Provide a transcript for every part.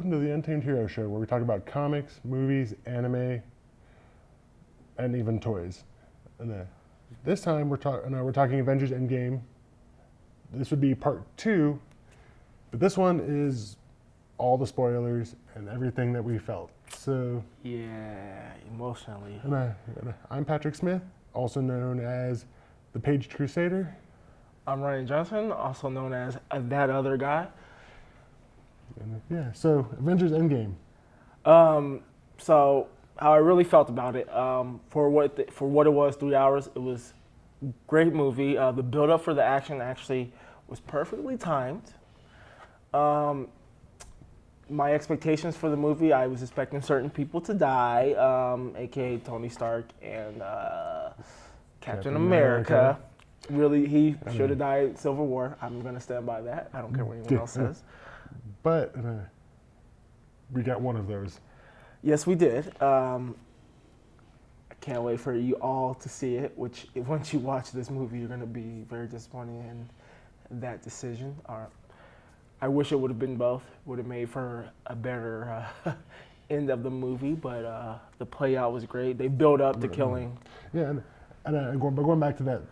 welcome to the Untamed Hero Show, where we talk about comics, movies, anime, and even toys. And this time we're talking Avengers Endgame. This would be part 2, but this one is all the spoilers and everything that we felt. So yeah, emotionally. I'm Patrick Smith, also known as the Page Crusader. I'm Ryan Johnson, also known as that other guy. Yeah, so Avengers Endgame. So how I really felt about it, for what it was, 3 hours, it was a great movie. The build up for the action actually was perfectly timed. My expectations for the movie, I was expecting certain people to die, aka Tony Stark and Captain America. Really, he should have died in Civil War. I'm gonna stand by that. I don't care what anyone else says. But we got one of those. Yes, we did. I can't wait for you all to see it, which once you watch this movie, you're going to be very disappointed in that decision. I wish it would have been both. Would have made for a better end of the movie, but the play out was great. They build up to killing. Yeah, and going back to that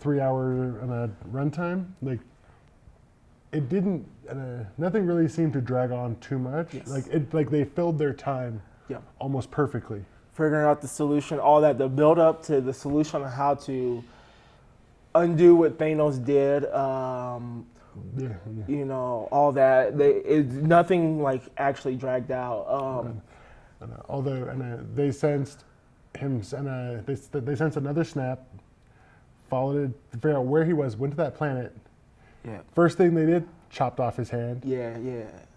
3 hour runtime, like, it didn't. Nothing really seemed to drag on too much. Yes. Like they filled their time, almost perfectly. Figuring out the solution, all that, the build up to the solution on how to undo what Thanos did. You know, all that. Nothing like actually dragged out. Although they sensed him, they sensed another snap. Followed it to figure out where he was. Went to that planet. Yeah. First thing they did, chopped off his hand. Yeah.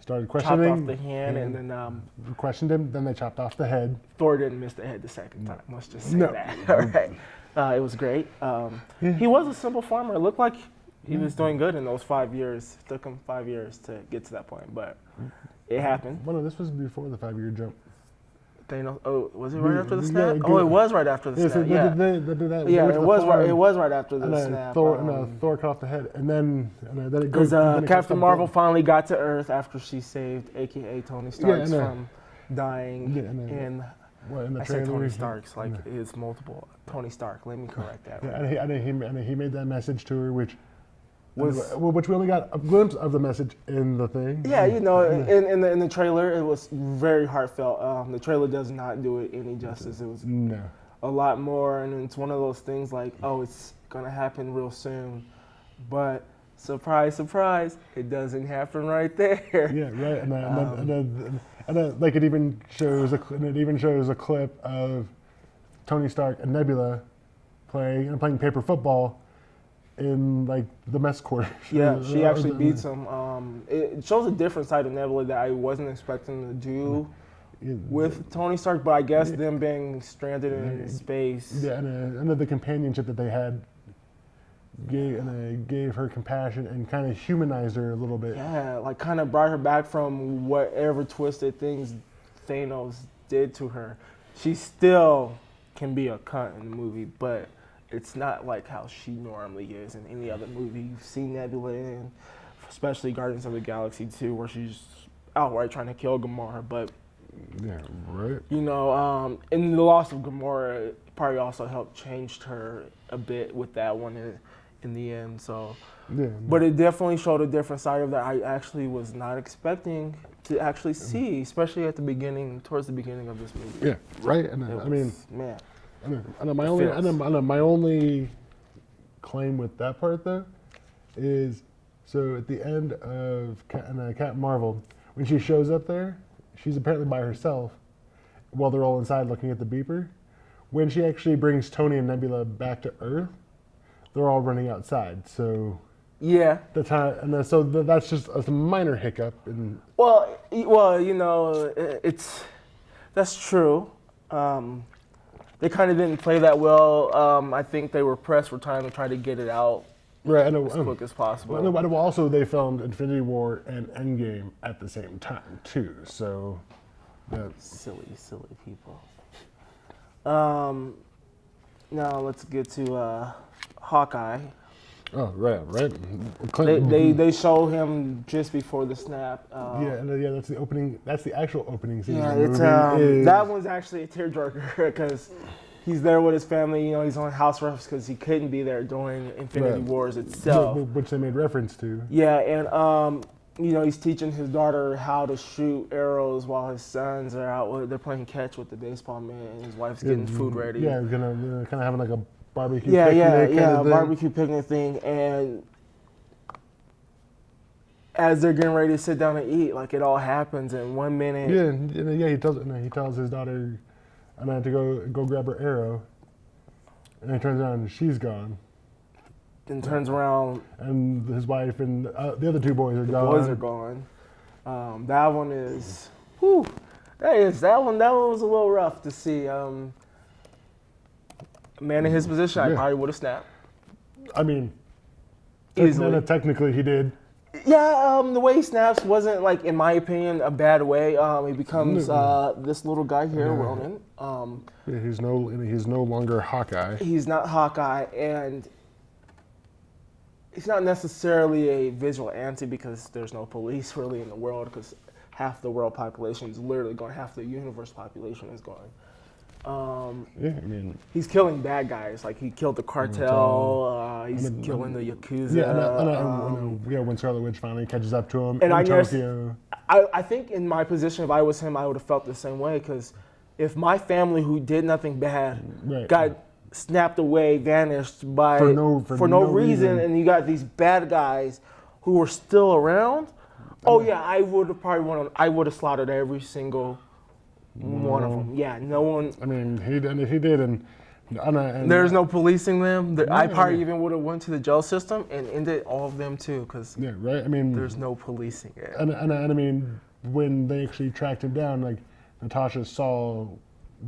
Started questioning. Chopped off the hand and then questioned him. Then they chopped off the head. Thor didn't miss the head the second time. Let's just say that. All right. It was great. He was a simple farmer. It looked like he was doing good in those 5 years. It took him 5 years to get to that point, but it happened. Well, no, this was before the 5 year jump. Thanos. Oh, was it right after the snap? Oh, it was right after the snap. Yeah, it was right after the snap. Thor cut off the head, and then it goes. Because Captain Marvel finally got to Earth after she saved, aka Tony Stark, from dying. I said Tony Stark's, like it's multiple. Tony Stark. Let me correct that. Yeah, and he made that message to her, which we only got a glimpse of the message in the thing. Yeah, you know, in the trailer, it was very heartfelt. The trailer does not do it any justice. It was a lot more, and it's one of those things like, oh, it's gonna happen real soon, but surprise, surprise, it doesn't happen right there. Yeah, right. And like it even shows a clip of Tony Stark and Nebula playing paper football in like the mess quarters. Yeah, she actually beats him. It shows a different side of Nebula that I wasn't expecting to do with Tony Stark, but I guess them being stranded in space. Yeah, and the companionship that they had gave her compassion and kind of humanized her a little bit. Yeah, like kind of brought her back from whatever twisted things Thanos did to her. She still can be a cunt in the movie, but it's not like how she normally is in any other movie you've seen Nebula in, especially Guardians of the Galaxy 2, where she's outright trying to kill Gamora. But yeah, right. You know, and the loss of Gamora probably also helped change her a bit with that one in the end. So, but it definitely showed a different side of that I actually was not expecting to actually see, especially at the beginning, towards the beginning of this movie. Yeah, right. My only claim with that part though is, so at the end of Captain Marvel, when she shows up there, she's apparently by herself while they're all inside looking at the beeper. When she actually brings Tony and Nebula back to Earth, they're all running outside. So yeah, that's just a minor hiccup. Well, you know, that's true. They kind of didn't play that well. I think they were pressed for time to try to get it out as quick as possible. Well, also, they filmed Infinity War and Endgame at the same time, too. So, silly people. Now let's get to Hawkeye. Oh, right. They show him just before the snap. Yeah, that's the opening. That's the actual opening scene. Yeah, of the it's movie that one's actually a tearjerker because he's there with his family. You know, he's on house arrest because he couldn't be there during Infinity Right. Wars itself. Which they made reference to. Yeah, and you know, he's teaching his daughter how to shoot arrows while his sons are out. They're playing catch with the baseball man, and his wife's getting food ready. Yeah, gonna kind of having like a barbecue. Yeah, picnic kind of thing. barbecue picnic thing, and as they're getting ready to sit down and eat, like it all happens in 1 minute. Yeah. He tells his daughter, "I'm gonna have to go grab her arrow," and he turns around and she's gone. And turns around, And his wife and the other two boys are the gone. boys are gone. That one is, whew, that one was a little rough to see. A man in his position, I Yeah. probably would have snapped. I mean, Easily. technically he did. Yeah, the way he snaps wasn't, like, in my opinion, a bad way. He becomes this little guy here, Ronan. Yeah, he's no longer Hawkeye. He's not Hawkeye, and he's not necessarily a vigilante because there's no police really in the world because half the world population is literally gone, half the universe population is gone. Yeah, I mean, He's killing bad guys. Like, he killed the cartel. He's killing the Yakuza. yeah, when Scarlet Witch finally catches up to him And in I guess- Tokyo. I think in my position, if I was him, I would have felt the same way because if my family who did nothing bad Right. got snapped away, vanished by For no reason. and you got these bad guys who were still around, I would have I would have slaughtered every single one of them. Yeah, no one. I mean, he did, and There's no policing them. I No, probably yeah. even would have went to the jail system and ended all of them too, because yeah, right. I mean, there's no policing it. and I mean, when they actually tracked him down, like Natasha saw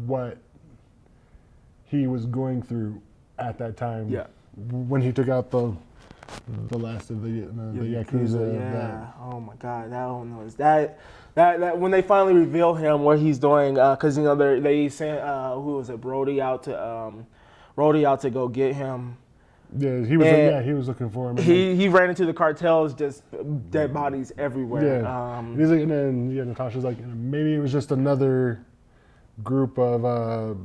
what he was going through at that time. Yeah. When he took out the last of the Yakuza. Yeah. Oh my God, that one was that when they finally reveal him what he's doing, because you know they sent who was it, Brody out to go get him. Yeah, he was looking for him. And He ran into the cartels, just dead bodies everywhere. yeah. He's like, and then Natasha's like, maybe it was just another group of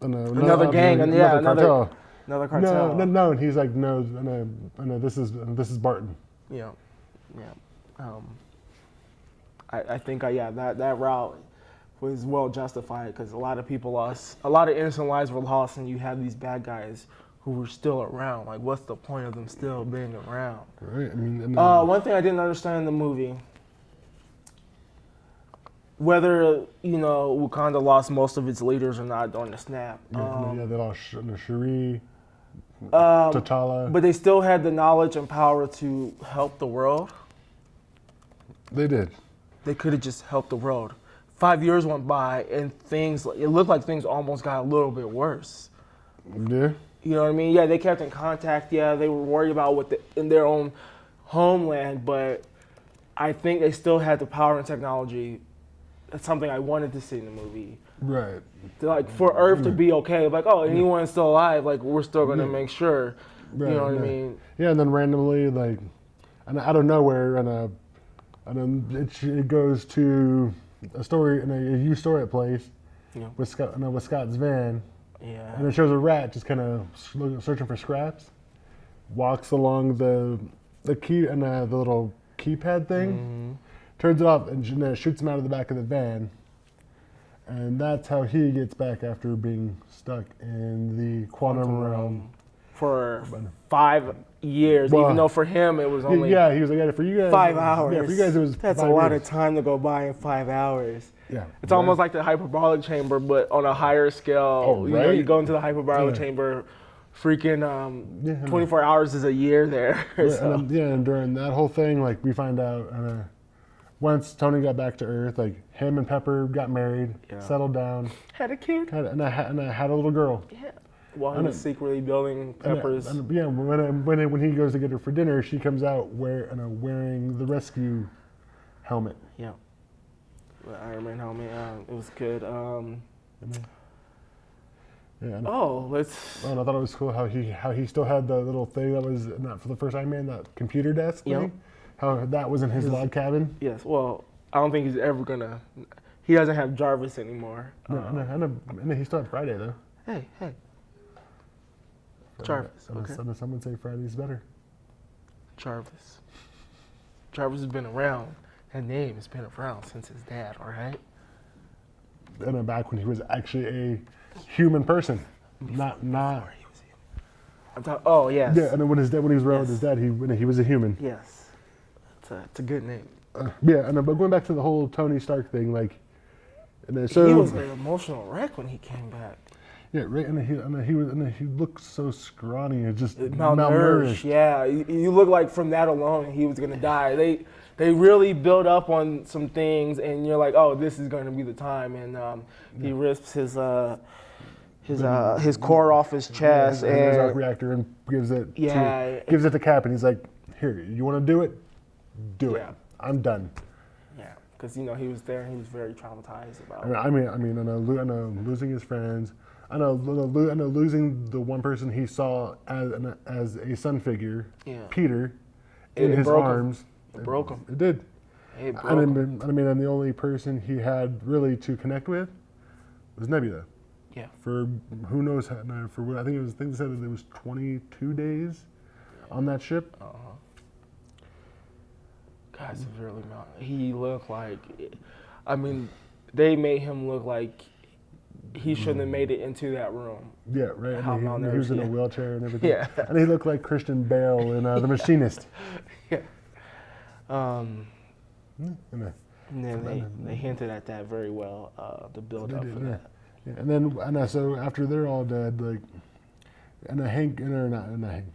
Another gang, and cartel. Another cartel. No, and he's like, no, this is Barton. Yeah. I think that route was well justified because a lot of people lost, a lot of innocent lives were lost, and you have these bad guys who were still around. Like, what's the point of them still being around? Right. I mean, and One thing I didn't understand in the movie, whether Wakanda lost most of its leaders or not during the snap. they lost Shuri, T'Challa. But they still had the knowledge and power to help the world. They did. They could have just helped the world. 5 years went by and it looked like things almost got a little bit worse. Yeah. You know what I mean? Yeah, they kept in contact. Yeah, they were worried about in their own homeland, but I think they still had the power and technology. That's something I wanted to see in the movie. Right. Like, for Earth to be okay, like, anyone's still alive, like, we're still going to make sure. Right, You know what I mean? Yeah, and then randomly, like, and out of nowhere, and then it goes to a story in a used storage place with Scott's van, Yeah. and it shows a rat just kind of searching for scraps, walks along the key and the little keypad thing, turns it off, and shoots him out of the back of the van. And that's how he gets back after being stuck in the quantum realm. For 5 years, Well, even though for him it was only Yeah, he was like, for you guys, 5 hours. Yeah, for you guys it was That's 5 a lot years. of time to go by in 5 hours. Yeah, It's almost like the hyperbolic chamber, but on a higher scale. Oh, You know, you right? go into the hyperbolic Yeah. chamber, freaking Yeah, 24 hours is a year there. So. And during that whole thing, like we find out once Tony got back to Earth, like him and Pepper got married, settled down, Had a kid. and I had a little girl. Yeah. While he was secretly building Pepper's. When he goes to get her for dinner, she comes out wearing the rescue helmet. Yeah. The Iron Man helmet. It was good. Yeah, and, let's. and I thought it was cool how he still had the little thing that was not for the first Iron Man, that computer desk Yep. thing. How that was in his log cabin. Yes. Well, I don't think he's ever gonna. He doesn't have Jarvis anymore. And he still had Friday though. Hey. Jarvis. Okay. Some would say Friday's better. Jarvis. Jarvis has been around. That name has been around since his dad. All right. And then back when he was actually a human person, not. Before he was human. I'm talking. Oh yes. Yeah, and then when he was around with his dad, he was a human. Yes. It's a good name. Yeah, and but going back to the whole Tony Stark thing, like, and then, so he was an emotional wreck when he came back. yeah, right, and he looked so scrawny and just Malnourished. Yeah, you look like from that alone he was gonna die. They really build up on some things, and you're like, oh, this is going to be the time. And he risks his core off his chest his and arc reactor and gives it to Cap, and he's like, here, you want to do it? Do it. I'm done. Yeah, because he was there and he was very traumatized about. I mean, I know losing his friends. I know losing the one person he saw as a son figure, Peter, in his arms. It broke him. It did. It broke him. I mean, and the only person he had really to connect with was Nebula. Yeah. For who knows how, for what I think they said that it was 22 days on that ship. God, severely malnourished. He looked like, I mean, they made him look like he shouldn't have made it into that room. Yeah, right. How And he was in a wheelchair and everything. Yeah. And he looked like Christian Bale in The Machinist. Yeah. And, And then they hinted at that very well, the build up for that. Yeah. And then so after they're all dead, like,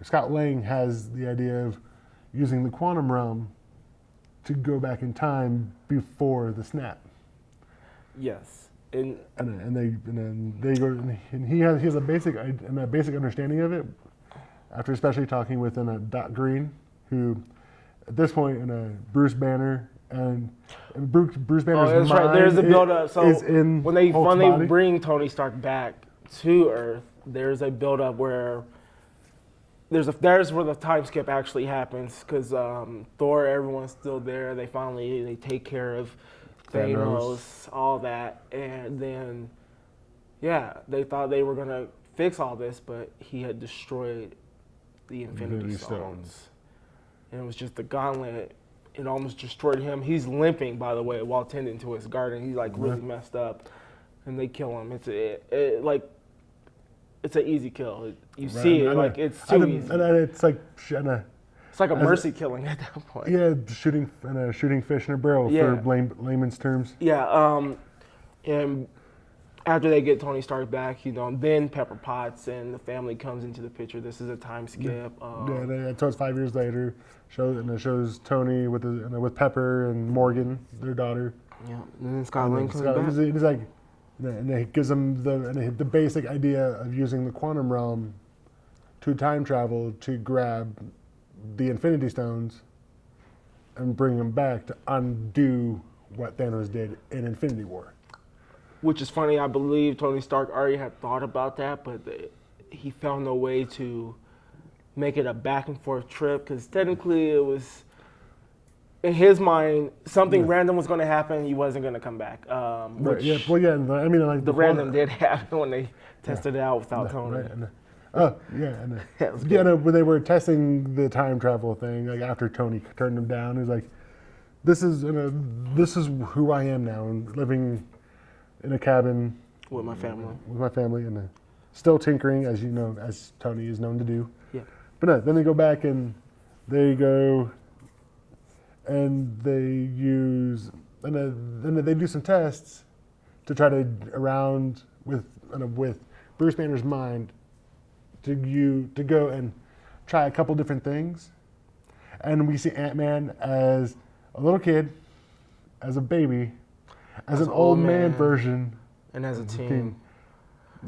Scott Lang has the idea of using the quantum realm to go back in time before the snap. Yes. And then they go, and he has a basic understanding of it after especially talking with Doc Green, who at this point Bruce Banner and Bruce Banner's that's right. There's a build up. So when they body. bring Tony Stark back to Earth, there's a build up where there's where the time skip actually happens because Thor, everyone's still there. They take care of Thanos, all that, and then they thought they were gonna fix all this, but he had destroyed the Infinity Stones, and it was just the gauntlet. It almost destroyed him. He's limping, by the way, while tending to his garden. He's like really messed up, and they kill him. It's an easy kill. You see it, like it's too easy. And it's like it's like a mercy killing at that point. Yeah, shooting fish in a barrel for layman's terms. Yeah, and after they get Tony Stark back, then Pepper Potts and the family comes into the picture. This is a time skip. So it's 5 years later. It shows Tony with Pepper and Morgan, their daughter. Yeah, and then Scott Lang comes back. He's like, and it gives them the basic idea of using the quantum realm to time travel to grab the Infinity Stones and bring them back to undo what Thanos did in Infinity War. Which is funny. I believe Tony Stark already had thought about that, but he found no way to make it a back and forth trip because technically it was, in his mind, something random was going to happen. He wasn't going to come back. Right. Yeah. Well, yeah. I mean, like the random did happen when they tested it out without Tony. Right. When they were testing the time travel thing, like after Tony turned him down, he was like, "This is who I am now, and living in a cabin with my family, and still tinkering, as Tony is known to do." Yeah. But no, then they go back and they go and they use then they do some tests to try to around with Bruce Banner's mind to go and try a couple different things, and we see Ant-Man as a little kid, as a baby, as an old man version, and as a teen.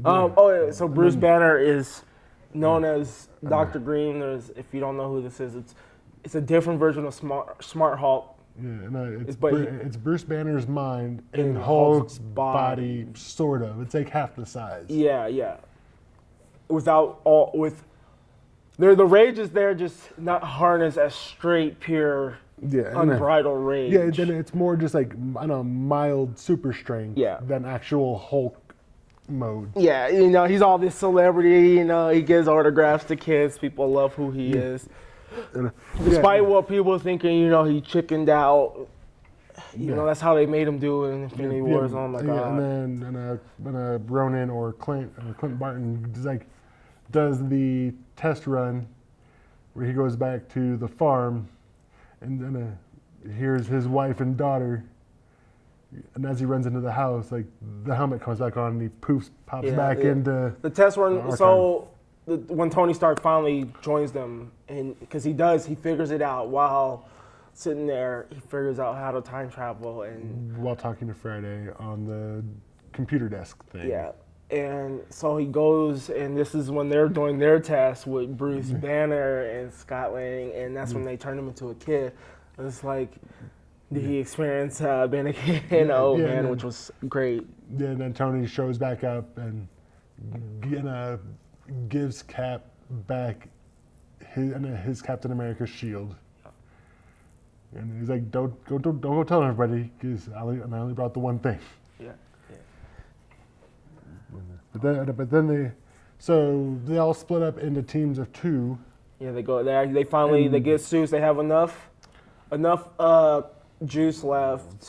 So Bruce Banner is known as Dr. Green. If you don't know who this is, it's a different version of Smart Hulk. Yeah, it's Bruce Banner's mind in Hulk's body, sort of. It's like half the size. Yeah. without all with. The rage is there, just not harnessed as straight, pure, unbridled rage. Yeah, then it's more just like, I don't know, mild super strength Yeah. than actual Hulk mode. Yeah, he's all this celebrity. He gives autographs to kids. People love who he is. Despite what people are thinking, he chickened out. That's how they made him do it in Infinity Wars. Oh my God. Yeah, and then Ronan or Clint Barton does the test run where he goes back to the farm, and then here's his wife and daughter. And as he runs into the house, like the helmet comes back on, and he pops back into the test run. So when Tony Stark finally joins them, and because he figures it out while sitting there, he figures out how to time travel, and while talking to Friday on the computer desk thing. Yeah, and so he goes, and this is when they're doing their test with Bruce Banner and Scott Lang, and that's when they turn him into a kid. It's like. Did he experience being a kid and old man, which was great. Yeah, and then Tony shows back up and gives Cap back his Captain America shield. And he's like, don't go tell everybody, because I only brought the one thing. Yeah. But then they all split up into teams of 2. Yeah, they go there. They finally they get suits. They have enough juice left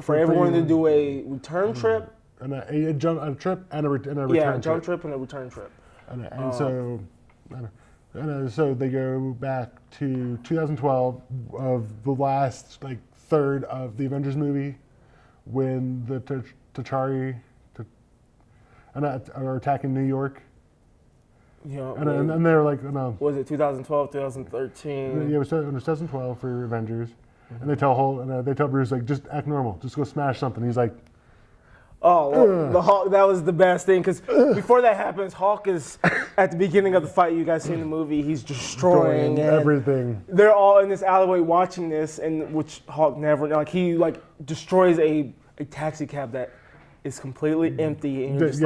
for everyone to do a return trip. And a jump trip and a return trip. Yeah, a jump trip and a return trip. So they go back to 2012 of the last third of the Avengers movie, when the T'Chari are attacking New York. Yeah, and they're like, no. Was it 2012, 2013? Yeah, it was 2012 for Avengers. And they tell Bruce, just act normal, just go smash something. He's like, oh, the Hulk. That was the best thing, because before that happens, Hulk is at the beginning of the fight. You guys see in the movie, he's destroying everything. They're all in this alleyway watching this, and which Hulk never he destroys a taxi cab that is completely empty, and just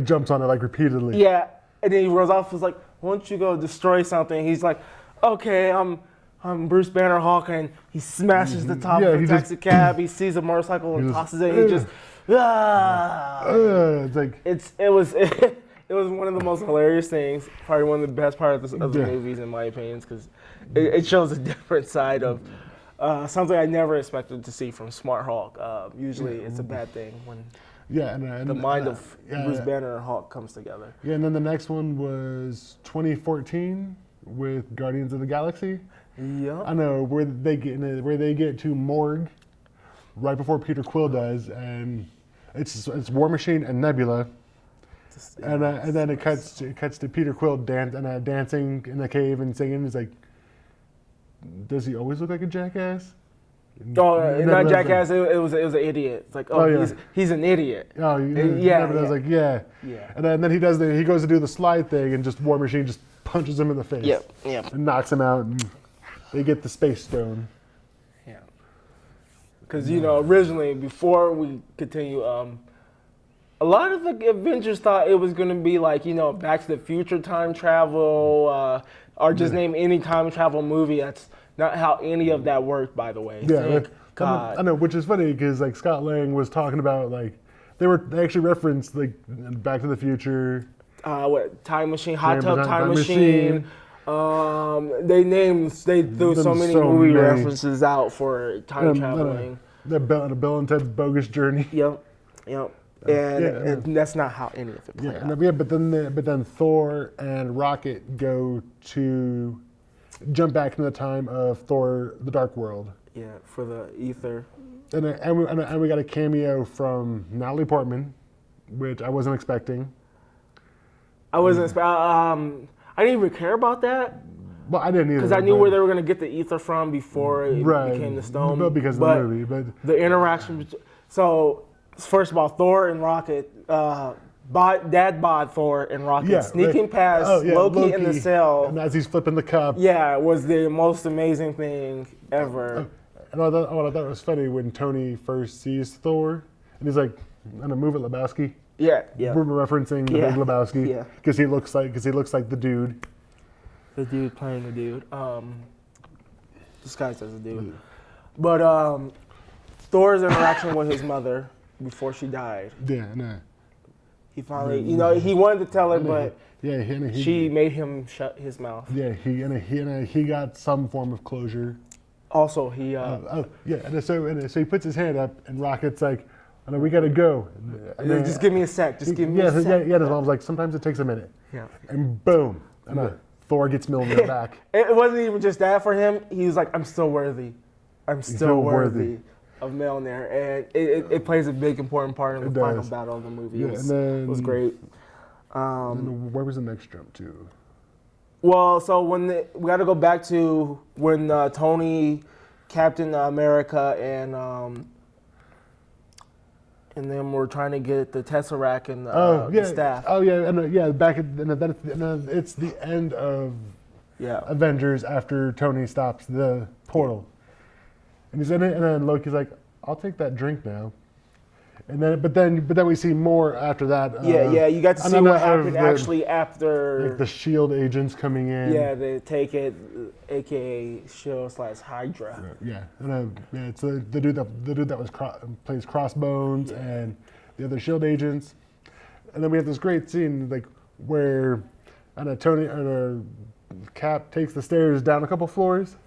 jumps on it repeatedly. Yeah, and then he rolls off. Was like, why don't you go destroy something? He's like, okay, I'm Bruce Banner Hulk, and he smashes the top of the taxi cab. He sees a motorcycle and tosses it. And he just, it was one of the most hilarious things. Probably one of the best parts of the movies, in my opinion, because it shows a different side of something I never expected to see from Smart Hulk. Usually, it's a bad thing when the mind of Bruce Banner and Hulk comes together. Yeah, and then the next one was 2014 with Guardians of the Galaxy. Yeah, I know where they get to Morgue right before Peter Quill does, and it's War Machine and Nebula, and then it cuts to Peter Quill dancing in the cave and singing. It's like, does he always look like a jackass? Oh, not jackass. It was an idiot. It's like, he's an idiot. Oh, yeah. I was like, yeah. And then he goes to do the slide thing, and just War Machine just punches him in the face. Yep. And knocks him out, and they get the Space Stone. Yeah. Because originally, before we continue, a lot of the Avengers thought it was going to be Back to the Future time travel, or just name any time travel movie. That's not how any of that worked, by the way. Yeah, I know, which is funny because Scott Lang was talking about they actually referenced Back to the Future. Time Machine, Hot Tub Time Machine. They threw so many movie references out for time traveling. Bill and Ted's Bogus Journey. Yep. And that's not how any of it played out. But then Thor and Rocket go to jump back into the time of Thor: The Dark World. Yeah, for the ether. And we got a cameo from Natalie Portman, which I wasn't expecting. I didn't even care about that. Well, I didn't either. Because I knew where they were going to get the ether from before it became the stone. But because of the movie. But the interaction. So, first of all, Thor and Rocket, Dad bod Thor and Rocket sneaking past Loki in the cell. And as he's flipping the cup. Yeah, was the most amazing thing ever. And I thought it was funny when Tony first sees Thor, and he's like, I'm going to move it, Lebowski. Yeah, yeah. We're referencing the Yeah, Big Lebowski yeah. because he looks like the dude. The dude playing the dude. Disguised as a dude. But Thor's interaction with his mother before she died. Yeah, no. He finally, he wanted to tell her, but Yeah, she made him shut his mouth. Yeah, he got some form of closure. Also, he. And so he puts his hand up, and Rocket's like, "Oh, no, we gotta go." And then, just give me a sec. Just give me a sec. Yeah. His mom's like, "Sometimes it takes a minute." Yeah. And boom, and Thor gets Mjolnir back. It wasn't even just that for him. He was like, "I'm still worthy. I'm still worthy of Mjolnir," and it plays a big important part in the final battle of the movie. Yeah, It was great. And where was the next jump to? Well, so we got to go back to when Tony, Captain America, and then we're trying to get the Tesseract and the staff. Oh yeah, back at it's the end of Avengers after Tony stops the portal, and he's in it, and then Loki's like, "I'll take that drink now." And then, but then we see more after that. You got to see what happened actually after. Like the Shield agents coming in. Yeah, they take it, aka Shield/Hydra. Yeah, and it's the dude that plays Crossbones and the other Shield agents. And then we have this great scene like where Tony Cap takes the stairs down a couple floors,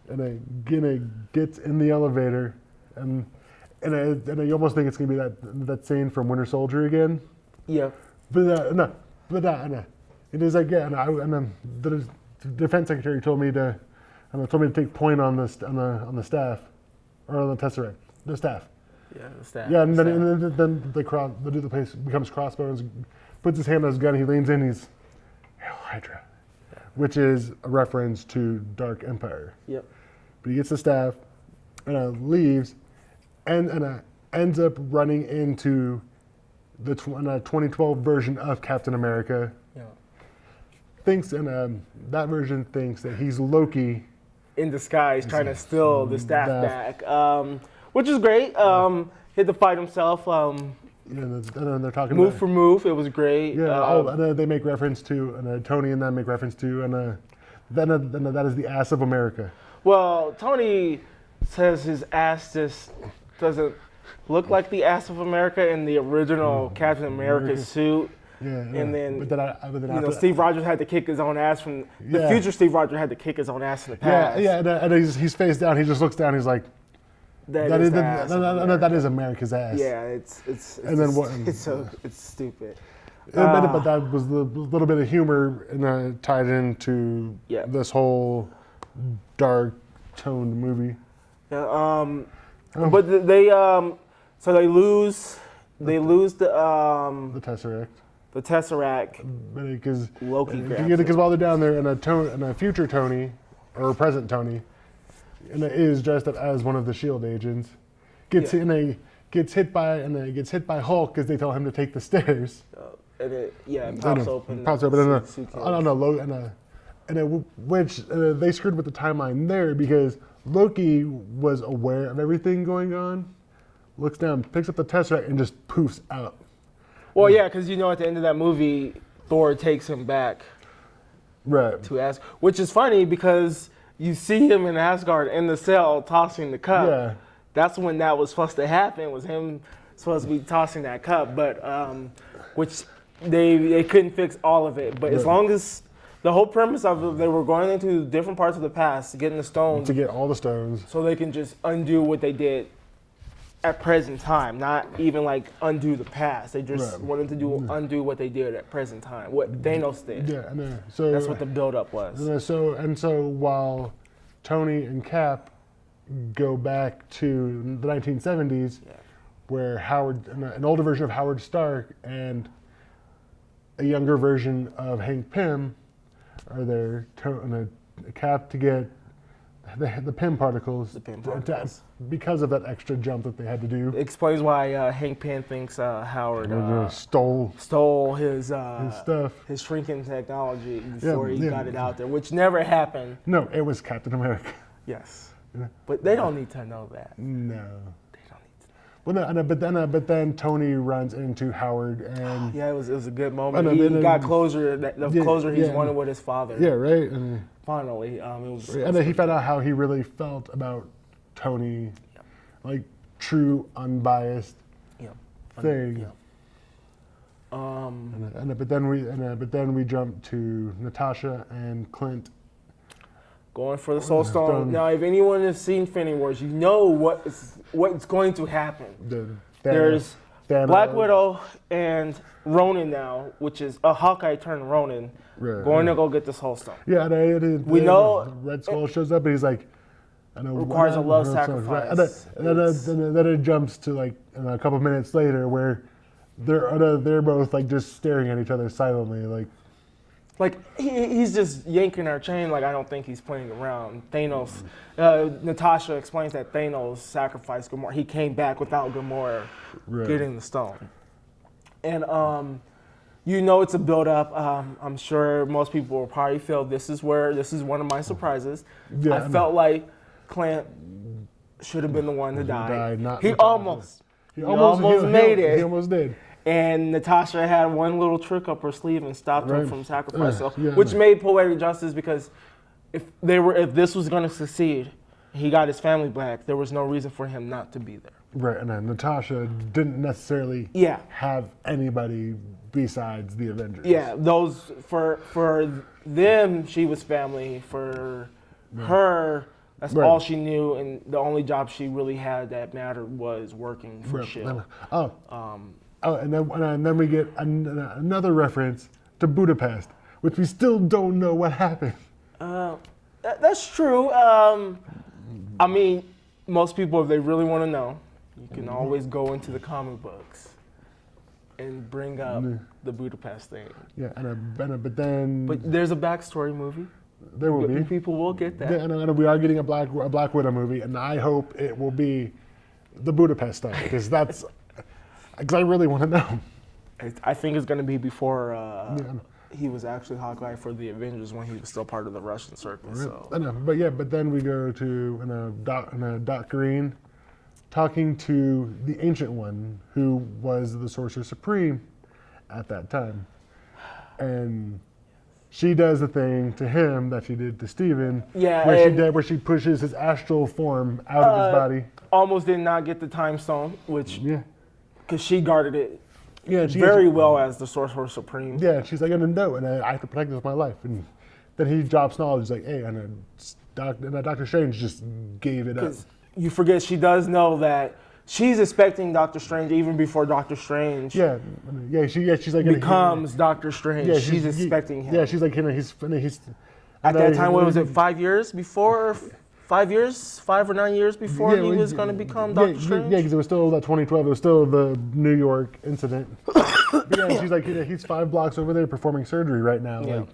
and then gets in the elevator and. And you almost think it's gonna be that scene from Winter Soldier again. Yeah. But no. It is like the defense secretary told me to take point on the staff, or on the Tesseract, the staff. Yeah, the staff. Yeah, and then the dude that plays becomes Crossbones, puts his hand on his gun, he leans in, he's Hail Hydra, which is a reference to Dark Empire. Yep. But he gets the staff and leaves. And ends up running into the 2012 version of Captain America. Yeah. That version thinks that he's Loki in disguise, trying to steal the staff back, which is great. He had to fight himself. And they're talking move for move. It was great. Yeah. And they make reference to Tony and then make reference to that is the ass of America. Well, Tony says his ass just doesn't look like the ass of America in the original Captain America suit. Yeah. And then, but Steve Rogers had to kick his own ass from the future. Steve Rogers had to kick his own ass in the past. Yeah. And he's face down. He just looks down. He's like, that is America's ass. Yeah, it's stupid. But that was the little bit of humor tied into this whole dark toned movie. Yeah. But they lose the Tesseract. The Tesseract. Because Loki grabs it. Because while they're down there, and a future Tony, or present Tony, is dressed up as one of the Shield agents, gets hit by Hulk because they tell him to take the stairs. And it pops open. Which they screwed with the timeline there because Loki was aware of everything going on, looks down, picks up the Tesseract, and just poofs out. Well, yeah, because at the end of that movie, Thor takes him back to Asgard, which is funny because you see him in Asgard in the cell tossing the cup. Yeah. That's when that was supposed to happen, was him supposed to be tossing that cup, but which they couldn't fix all of it. But as long as the whole premise of it, they were going into different parts of the past, getting the stones. To get all the stones. So they can just undo what they did at present time, not even like undo the past. They just wanted to undo what they did at present time, what Thanos did. Yeah, so that's what the build-up was. So while Tony and Cap go back to the 1970s, where an older version of Howard Stark and a younger version of Hank Pym are there, Cap to get the Pym particles, because of that extra jump that they had to do. It explains why Hank Pym thinks Howard stole his stuff, his shrinking technology before he got it out there, which never happened. No, it was Captain America. Yes, but they don't need to know that. No, they don't need to know. Well, no, but then Tony runs into Howard and Yeah, it was a good moment. I know, He but, got closure, the yeah, closure he's yeah. wanted with his father. yeah, right. And, Finally, it was. and then he found out how he really felt about Tony, like true, unbiased Yeah. thing. Yeah. But then we jump to Natasha and Clint. Going for the Soul Stone. Stone. Now, if anyone has seen Infinity Wars, you know what's going to happen. There's Thanos. Black Widow and Ronan now, which is a Hawkeye turned Ronan, Right, going to go get the Soul Stone. Yeah, We know- Red Skull shows up and he's like, I know Requires a love Red Skull, sacrifice. right. And then it jumps to like a couple minutes later where they're both like just staring at each other silently, Like, he's just yanking our chain like I don't think he's playing around. Thanos, Natasha explains that Thanos sacrificed Gamora. He came back without Gamora Right. getting the stone. And you know it's a build-up. I'm sure most people will probably feel this is one of my surprises. Yeah, I felt like Clint should have been the one to die. not He Natasha. almost He made it. He almost did. And Natasha had one little trick up her sleeve and stopped him Right. from sacrifice, Yeah, which no. made poetic justice because if this was going to succeed, he got his family back. There was no reason for him not to be there. Right, and then Natasha didn't necessarily Yeah. have anybody besides the Avengers. Yeah, those for them, she was family. For her, that's Right. all she knew, and the only job she really had that mattered was working for Right. Shield. And then we get another reference to Budapest, which we still don't know what happened. That's true. I mean, most people, if they really want to know, you can always go into the comic books and bring up the Budapest thing. Yeah, but then But there's a backstory movie. there will be. People will get that. Yeah, and we are getting a Black Widow movie, and I hope it will be the Budapest stuff because I really want to know. I think it's going to be before he was actually Hawkeye for the Avengers when he was still part of the Russian circus. So. I know, but then we go to Doc Green talking to the Ancient One, who was the Sorcerer Supreme at that time, and she does the thing to him that she did to Steven, Yeah, where she pushes his astral form out of his body. Almost did not get the Time Stone, which Yeah, because she guarded it yeah, very well as the Sorcerer Supreme. Yeah, she's like, no, and I have to protect this with my life. And then he drops knowledge. He's like, hey, and Doctor Strange just gave it up. Because you forget she does know that she's expecting Doctor Strange even before Doctor Strange She's like becomes Doctor Strange. Yeah, she's expecting him. Yeah, she's like, he's. At that time, what was it? 5 years before? 5 years? 5 or 9 years before he was going to become Doctor Strange? Yeah, because it was still that 2012. It was still the New York incident. But yeah, she's like, he's 5 blocks over there performing surgery right now. Yeah. Like,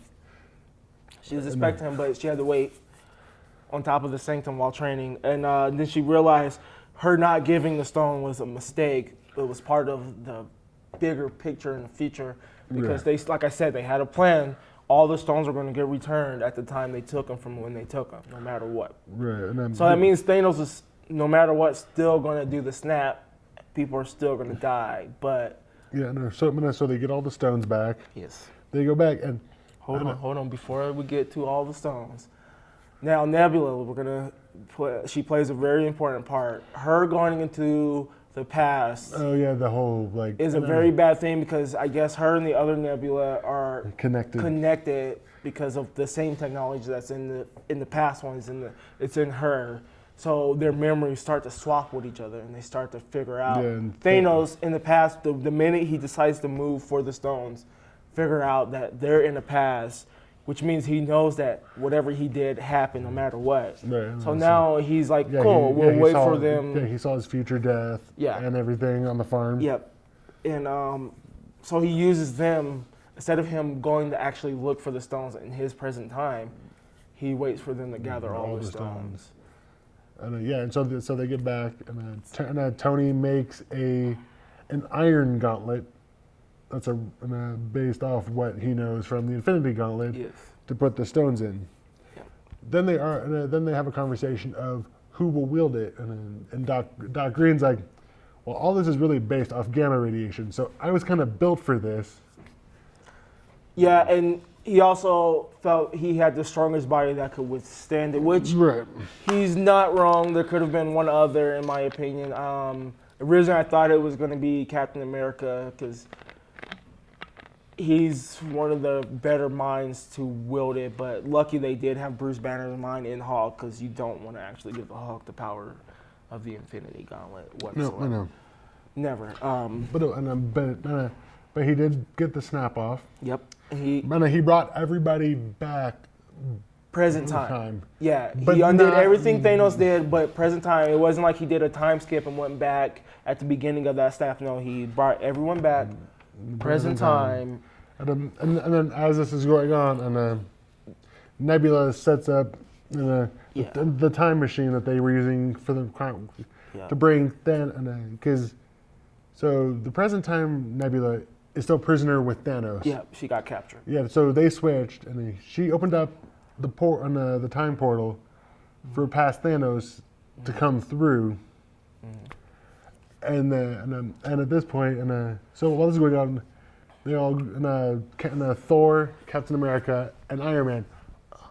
She was expecting him, but she had to wait on top of the sanctum while training. And then she realized her not giving the stone was a mistake. It was part of the bigger picture in the future because they, like I said, they had a plan. All the stones were going to get returned at the time they took them from when they took them, no matter what. right. And then, So that means Thanos is, no matter what, still going to do the snap. People are still going to die, but... Yeah, no, so they get all the stones back. Yes. They go back and... Hold on, before we get to all the stones. Now, Nebula, she plays a very important part. Her going into the past Oh yeah, the whole like is a very bad thing because I guess her and the other Nebula are connected because of the same technology that's in the past one it's in her. So their memories start to swap with each other and they start to figure out. Yeah, and Thanos in the past, the minute he decides to move for the stones, figure out that they're in the past, which means he knows that whatever he did happened no matter what. Right, so now he's like, yeah, cool, we'll wait saw, for them. Yeah, he saw his future death and everything on the farm. Yep. And so he uses them, instead of him going to actually look for the stones in his present time, he waits for them to gather all the stones. And and so they get back, and Tony makes an iron gauntlet. That's based off what he knows from the Infinity Gauntlet to put the stones in. Yep. Then they have a conversation of who will wield it, and Doc Green's like, well, all this is really based off gamma radiation. So I was kind of built for this. Yeah, and he also felt he had the strongest body that could withstand it, which Right. he's not wrong. There could have been one other, in my opinion. Originally, I thought it was going to be Captain America because he's one of the better minds to wield it. But lucky they did have Bruce Banner's mind in Hulk because you don't want to actually give the Hulk the power of the Infinity Gauntlet whatsoever. No, I know. Never. But he did get the snap off. Yep. He Brought everybody back. present time. Yeah, But he undid not- everything Thanos did, but present time. It wasn't like he did a time skip and went back at the beginning of that staff. No, he brought everyone back. Present time. And then as this is going on, and Nebula sets up Yeah. the time machine that they were using for the Yeah. to bring because so the present time Nebula is still prisoner with Thanos. Yeah, she got captured. Yeah. So they switched, and she opened up the time portal for past Thanos to come through. And at this point, so while this is going on, they all Thor, Captain America, and Iron Man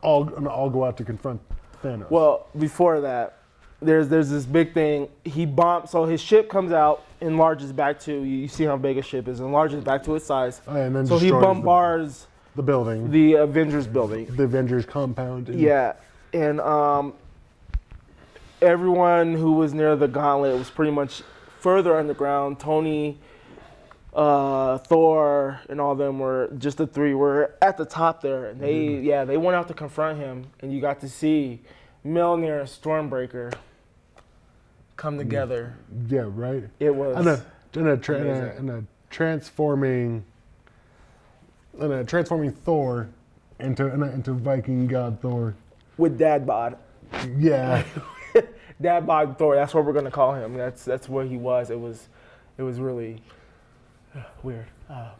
all go out to confront Thanos. Well, before that, there's this big thing. He bombed, so his ship comes out, enlarges back to, you see how big a ship is, enlarges back to its size. And then So he destroys bombards the building, the Avengers building. the Avengers compound. Yeah, and everyone who was near the gauntlet was pretty much further underground. Tony, Thor, and all of them were just the three were at the top there, and they went out to confront him, and you got to see Mjolnir and Stormbreaker come together. Yeah, right. It was And transforming Thor into Viking god Thor. with Dad Bod. Yeah. Dad Bod Thor. That's what we're gonna call him. That's where he was. It was really weird.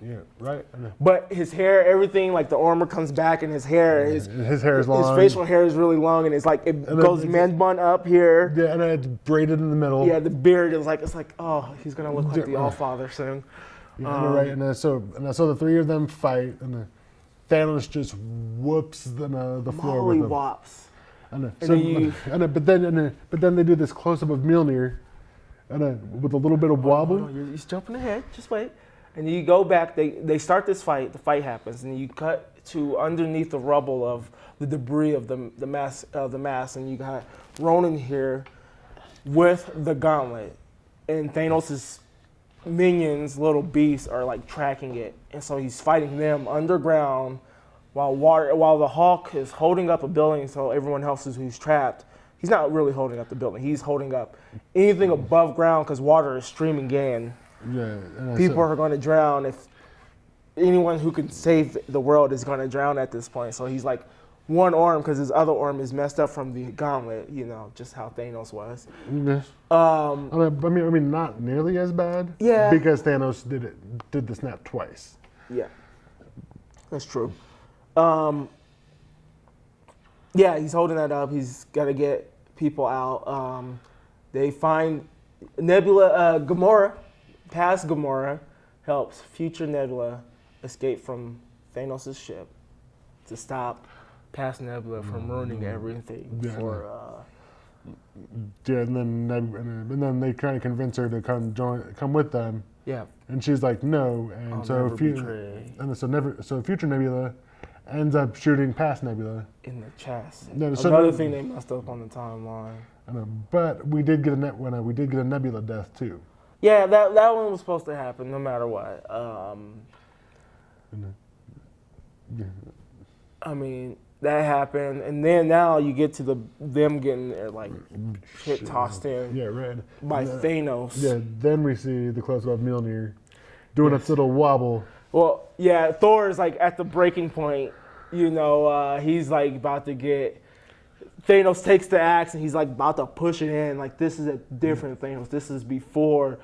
Yeah, right. But his hair, everything, like the armor comes back, and his hair, His hair is long. his facial hair is really long, and it's like it goes man bun up here. Yeah, and it's braided in the middle. Yeah, the beard is like oh, he's gonna look like the Allfather soon. Yeah, right. And so the three of them fight, and Thanos just whoops the floor with them. Mollywops. But then they do this close up of Mjolnir, with a little bit of wobble. Hold on, you're jumping ahead. Just wait. And you go back. They start this fight. The fight happens, and you cut to underneath the rubble of the debris of the mass, and you got Ronan here with the gauntlet, and Thanos' minions, little beasts, are like tracking it, and so he's fighting them underground, while the Hulk is holding up a building, so everyone else who's trapped. He's not really holding up the building. He's holding up anything above ground because water is streaming in. Yeah. People are going to drown. If anyone who can save the world is going to drown at this point. So he's like one arm because his other arm is messed up from the gauntlet. Just how Thanos was. Yes. I mean, not nearly as bad. Yeah. Because Thanos did the snap twice. Yeah, that's true. Yeah, he's holding that up. He's got to get people out. They find Nebula, Gamora, past Gamora, helps future Nebula escape from Thanos' ship to stop past Nebula from ruining everything for... Yeah, and then they try to convince her to come with them. Yeah. And she's like, no. And so future Nebula ends up shooting past Nebula in the chest. No, Another thing they messed up on the timeline. But we did get a Nebula death too. Yeah, that one was supposed to happen no matter what. I mean, that happened, and then now you get to them getting like shit tossed in. Yeah, right. By Thanos. Yeah, then we see the close up of Mjolnir doing its little wobble. Well, yeah, Thor is like at the breaking point. He's like about to get. Thanos takes the axe and he's like about to push it in. Like this is a different Thanos. This is before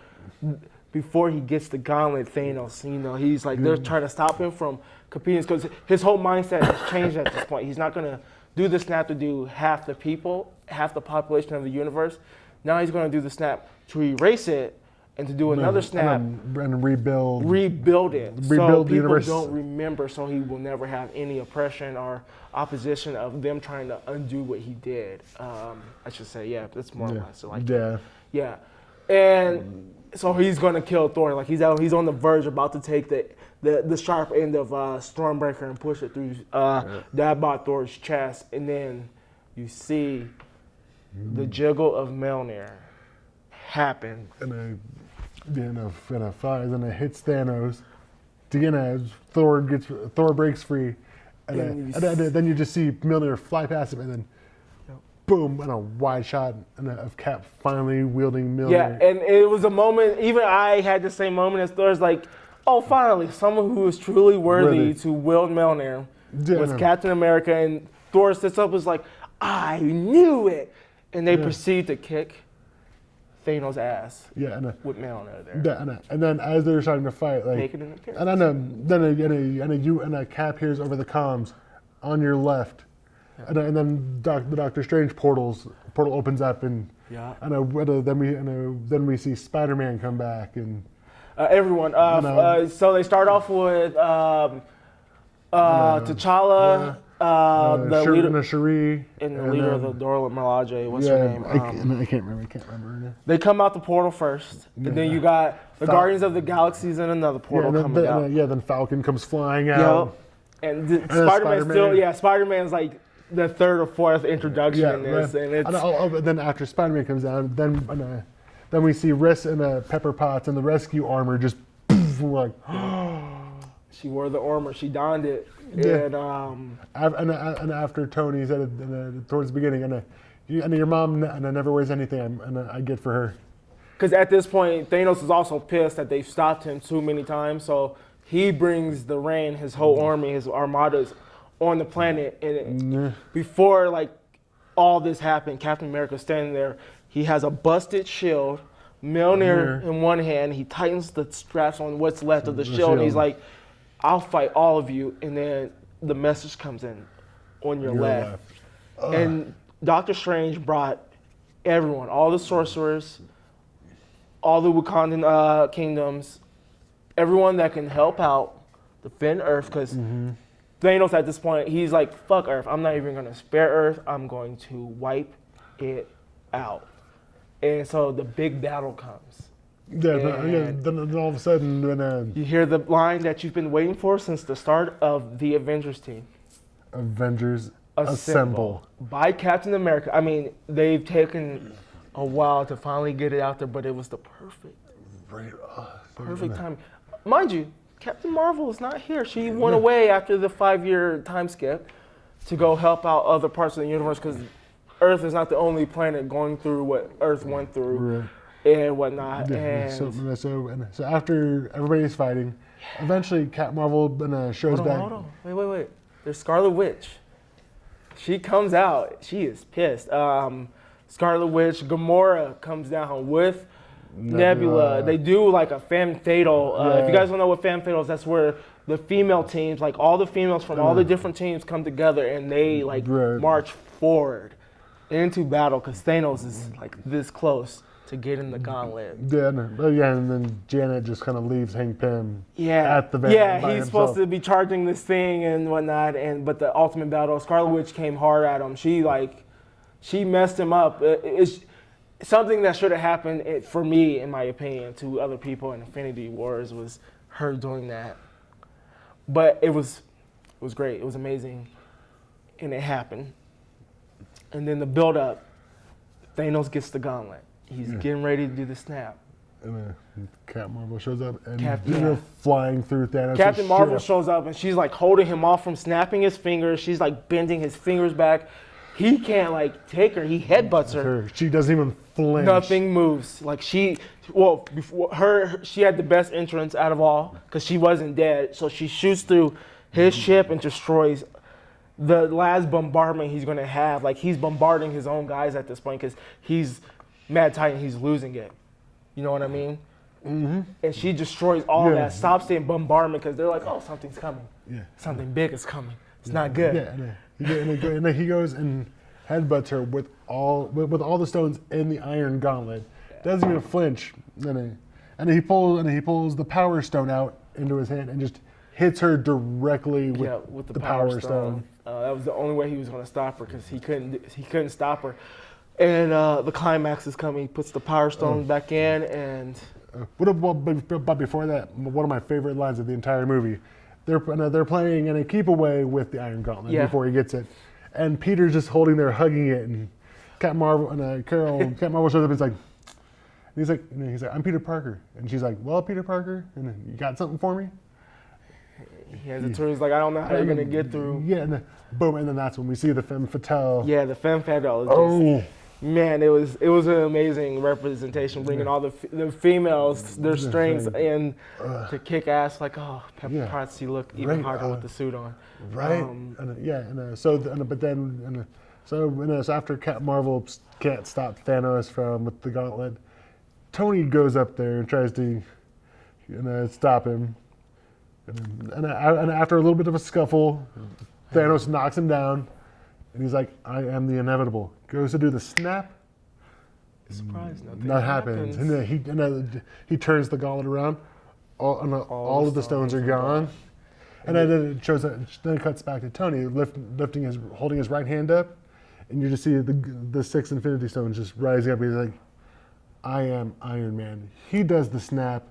he gets the gauntlet. Thanos. He's like they're trying to stop him from competing because his whole mindset has changed at this point. He's not gonna do the snap to do half the population of the universe. Now he's gonna do the snap to erase it and to do another snap, and rebuild it, Rebuild so the people universe. don't remember, so he will never have any oppression or opposition of them trying to undo what he did. I should say, yeah, that's more or less. So like, yeah, and so he's gonna kill Thor. Like he's on the verge, about to take the sharp end of Stormbreaker and push it through Dabbot Thor's chest, and then you see the jiggle of Mjolnir happen. And a fires and it hits Thanos. Again, Thor breaks free, and then you just see Mjolnir fly past him, and then boom, and a wide shot of Cap finally wielding Mjolnir. Yeah, and it was a moment. Even I had the same moment as Thor's like, oh, finally, someone who is truly worthy to wield Mjolnir was Captain America, and Thor sits up and is like, I knew it, and they proceed to kick Thanos' ass with Mjolnir there. And then as they're starting to fight, like, Making an appearance. and a Cap hears over the comms on your left, and then the Doctor Strange portal opens up, and then we see Spider-Man come back, and everyone. So they start off with T'Challa. The leader, Shuri, and the leader of the Dora Milaje, what's her name? I can't remember her name. They come out the portal first, and then you got the Guardians of the Galaxies in another portal coming out. Then Falcon comes flying out. And Spider-Man's like the third or fourth introduction in this, and it's. Then after Spider-Man comes out, then we see Riss in Pepper Potts and the rescue armor just poof, we're like. She wore the armor. She donned it. Yeah. And after Tony said towards the beginning, and your mom never wears anything, I get for her. Because at this point, Thanos is also pissed that they've stopped him too many times, so he brings the rain, his whole army, his armadas on the planet. And before like all this happened, Captain America's standing there. He has a busted shield, Mjolnir in one hand. He tightens the straps on what's left of the shield, and he's like, I'll fight all of you, and then the message comes in on your left. And Doctor Strange brought everyone, all the sorcerers, all the Wakandan kingdoms, everyone that can help out, defend Earth, because Thanos at this point, he's like, fuck Earth, I'm not even going to spare Earth, I'm going to wipe it out. And so the big battle comes. Then all of a sudden, when you hear the line that you've been waiting for since the start of the Avengers team. Avengers Assemble. By Captain America. I mean, they've taken a while to finally get it out there, but it was the perfect time. Mind you, Captain Marvel is not here. She went away after the 5-year time skip to go help out other parts of the universe, because Earth is not the only planet going through what Earth went through. And whatnot. So after everybody's fighting, eventually Captain Marvel shows back. Hold on. Wait. There's Scarlet Witch. She comes out. She is pissed. Scarlet Witch, Gamora comes down with Nebula. They do like a femme fatal. If you guys don't know what femme fatal is, that's where the female teams, like all the females from all the different teams, come together and they like march forward into battle, because Thanos is like this close to get in the gauntlet. And then Janet just kind of leaves Hank Pym at the van. Yeah, he's supposed to be charging this thing and whatnot, but the ultimate battle, Scarlet Witch came hard at him. She messed him up. It's something that should have happened, for me, in my opinion, to other people in Infinity Wars, was her doing that. But it was great. It was amazing, and it happened. And then the build-up, Thanos gets the gauntlet. He's getting ready to do the snap. And Captain Marvel shows up and flying through Thanos. Captain Marvel shows up and she's like holding him off from snapping his fingers. She's like bending his fingers back. He can't like take her. He headbutts her. She doesn't even flinch. Nothing moves. Like she had the best entrance out of all, because she wasn't dead. So she shoots through his ship and destroys the last bombardment he's going to have. Like he's bombarding his own guys at this point, because he's Mad Titan, he's losing it. You know what I mean? And she destroys all that, stops the bombardment, because they're like, oh, something's coming. Something big is coming. It's not good. And then he goes and headbutts her with all the stones in the Iron Gauntlet. Doesn't even flinch. And and he pulls the Power Stone out into his hand and just hits her directly with the Power Stone. That was the only way he was going to stop her because he couldn't stop her. And the climax is coming. He puts the Power Stone back in, and But before that, one of my favorite lines of the entire movie, they're playing in a keep away with the Iron Gauntlet before he gets it, and Peter's just holding there, hugging it, and Captain Marvel and Captain Marvel shows up and he's like, I'm Peter Parker, and she's like, well, Peter Parker, and you got something for me? he has a turn. He's like, I don't know how you're gonna get through. Yeah, and then, boom, and then that's when we see the femme fatale. Yeah, the femme fatale is just, man, it was an amazing representation, bringing all the females, their strengths, and to kick ass like, oh, Pepper Potts, you look even harder with the suit on. Right. So after Captain Marvel can't stop Thanos with the gauntlet, Tony goes up there and tries to stop him. And after a little bit of a scuffle, Thanos knocks him down, and he's like, I am the inevitable. Goes to do the snap. Surprise, nothing happens. And then he turns the gauntlet around. All of the stones are gone. And then it cuts back to Tony holding his right hand up, and you just see the 6 Infinity Stones just rising up. He's like, I am Iron Man. He does the snap.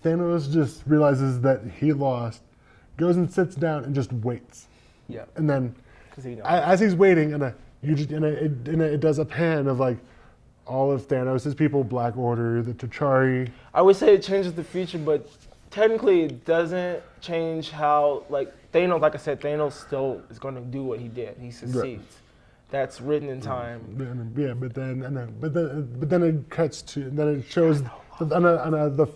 Thanos just realizes that he lost, goes and sits down and just waits. Yeah. And then, as he's waiting, it does a pan of like all of Thanos' people, Black Order, the T'Chari. I would say it changes the future, but technically it doesn't change how, like, Thanos, like I said, Thanos still is going to do what he did. He succeeds. Right. That's written in time. Yeah, but then it cuts to, then it shows a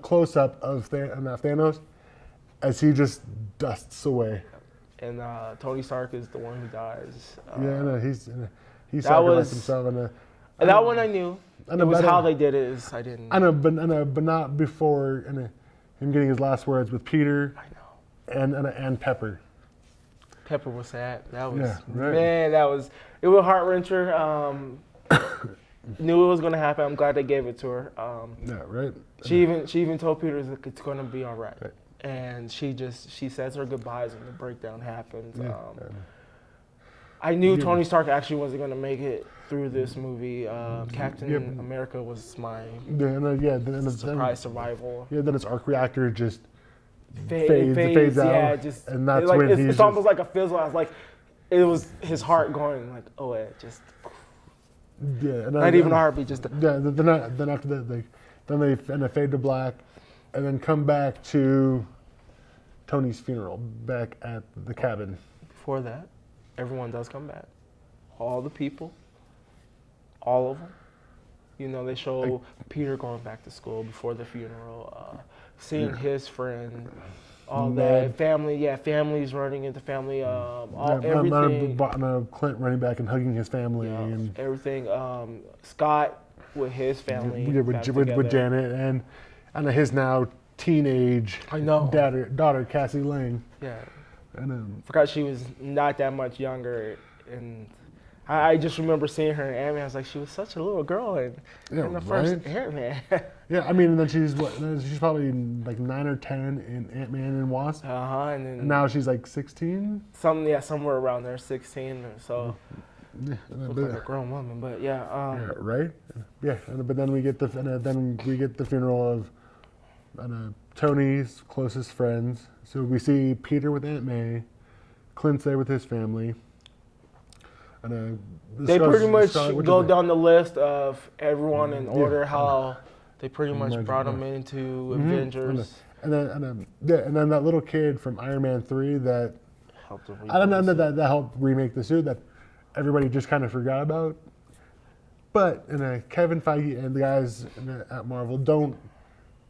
close up of Thanos as he just dusts away. And Tony Stark is the one who dies. He sacrificed himself. That one I knew. It was how they did it. I didn't. But not before him getting his last words with Peter. I know. And Pepper. Pepper was sad. That was man. It was a heart wrencher. Knew it was gonna happen. I'm glad they gave it to her. Right. She even told Peter that it's gonna be all right. And she says her goodbyes and the breakdown happens. I knew Tony Stark actually wasn't going to make it through this movie. Captain America was my surprise survival. Yeah, then his arc reactor just fades out. Yeah, and that's when it's almost like a fizzle. I was like, it was his heart going like, oh, it just. Yeah, not even a heartbeat. Just. Then after that, they fade to black, and then come back to Tony's funeral back at the cabin. Before that, everyone does come back. All the people, all of them. They show Peter going back to school before the funeral, seeing his friend, all that family. Yeah, families running into family. Everything. Clint running back and hugging his family and everything. Scott with his family. With Janet and his now teenage daughter Cassie Lang. Yeah. And forgot she was not that much younger, and I just remember seeing her in Ant-Man. I was like, she was such a little girl in the first Ant-Man. Yeah, I mean, and then she's probably like 9 or 10 in Ant-Man and Wasp. And now she's like 16. Somewhere around there, 16 or so. Looks like a grown woman, but right. Yeah, but then we get the funeral of Tony's closest friends. So we see Peter with Aunt May, Clint's there with his family. And they pretty much go down the list of everyone in order how they pretty much brought them into Avengers. And then that little kid from Iron Man 3 that helped remake the suit that everybody just kind of forgot about. But Kevin Feige and the guys at Marvel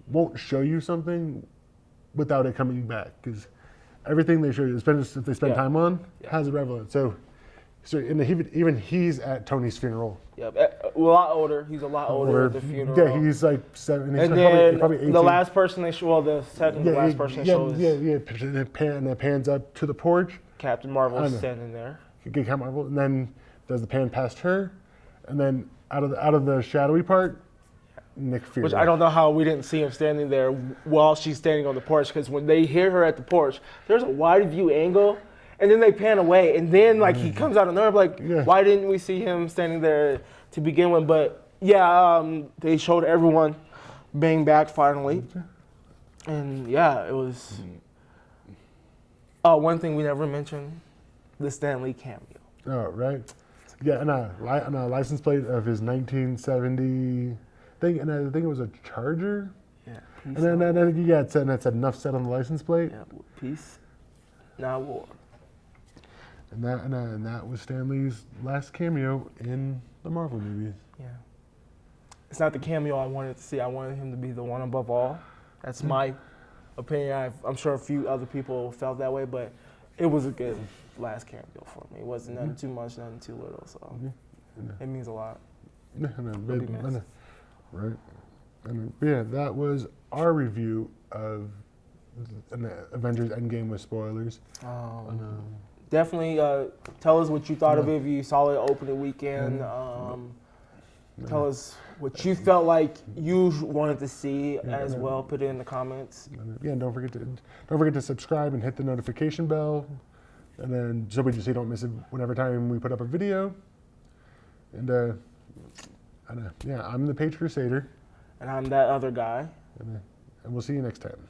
won't show you something without it coming back, because everything they show you, if they spend time on, has a relevance. So even he's at Tony's funeral. Yep, a lot older. He's a lot older at the funeral. Yeah, he's like 7. And then probably 18. The last person they show, the last person they show is... and it pans up to the porch. Captain Marvel's standing there. Captain Marvel, and then does the pan past her, and then out of the shadowy part, Nick Fury. Which I don't know how we didn't see him standing there while she's standing on the porch, because when they hear her at the porch, there's a wide view angle, and then they pan away, and then like he comes out of nowhere, like why didn't we see him standing there to begin with? But yeah, they showed everyone being back finally, and yeah, it was. One thing we never mentioned, the Stan Lee cameo. Oh, right. Yeah, and a license plate of his 1970 thing, and I think it was a Charger. Yeah. And then I think it said enough said on the license plate. Yeah, peace, not war. And that was Stan Lee's last cameo in the Marvel movies. Yeah. It's not the cameo I wanted to see. I wanted him to be the one above all. That's my opinion. I'm sure a few other people felt that way, but it was a good last cameo for me. It wasn't nothing too much, nothing too little, so it means a lot. Right. But yeah, that was our review of Avengers Endgame with spoilers. Definitely tell us what you thought of it if you saw it opening weekend. Tell us what you felt like you wanted to see as well. Put it in the comments. Yeah, and don't forget to subscribe and hit the notification bell, and then so you don't miss it whenever time we put up a video. And I'm the Page Crusader, And I'm that other guy. and we'll see you next time.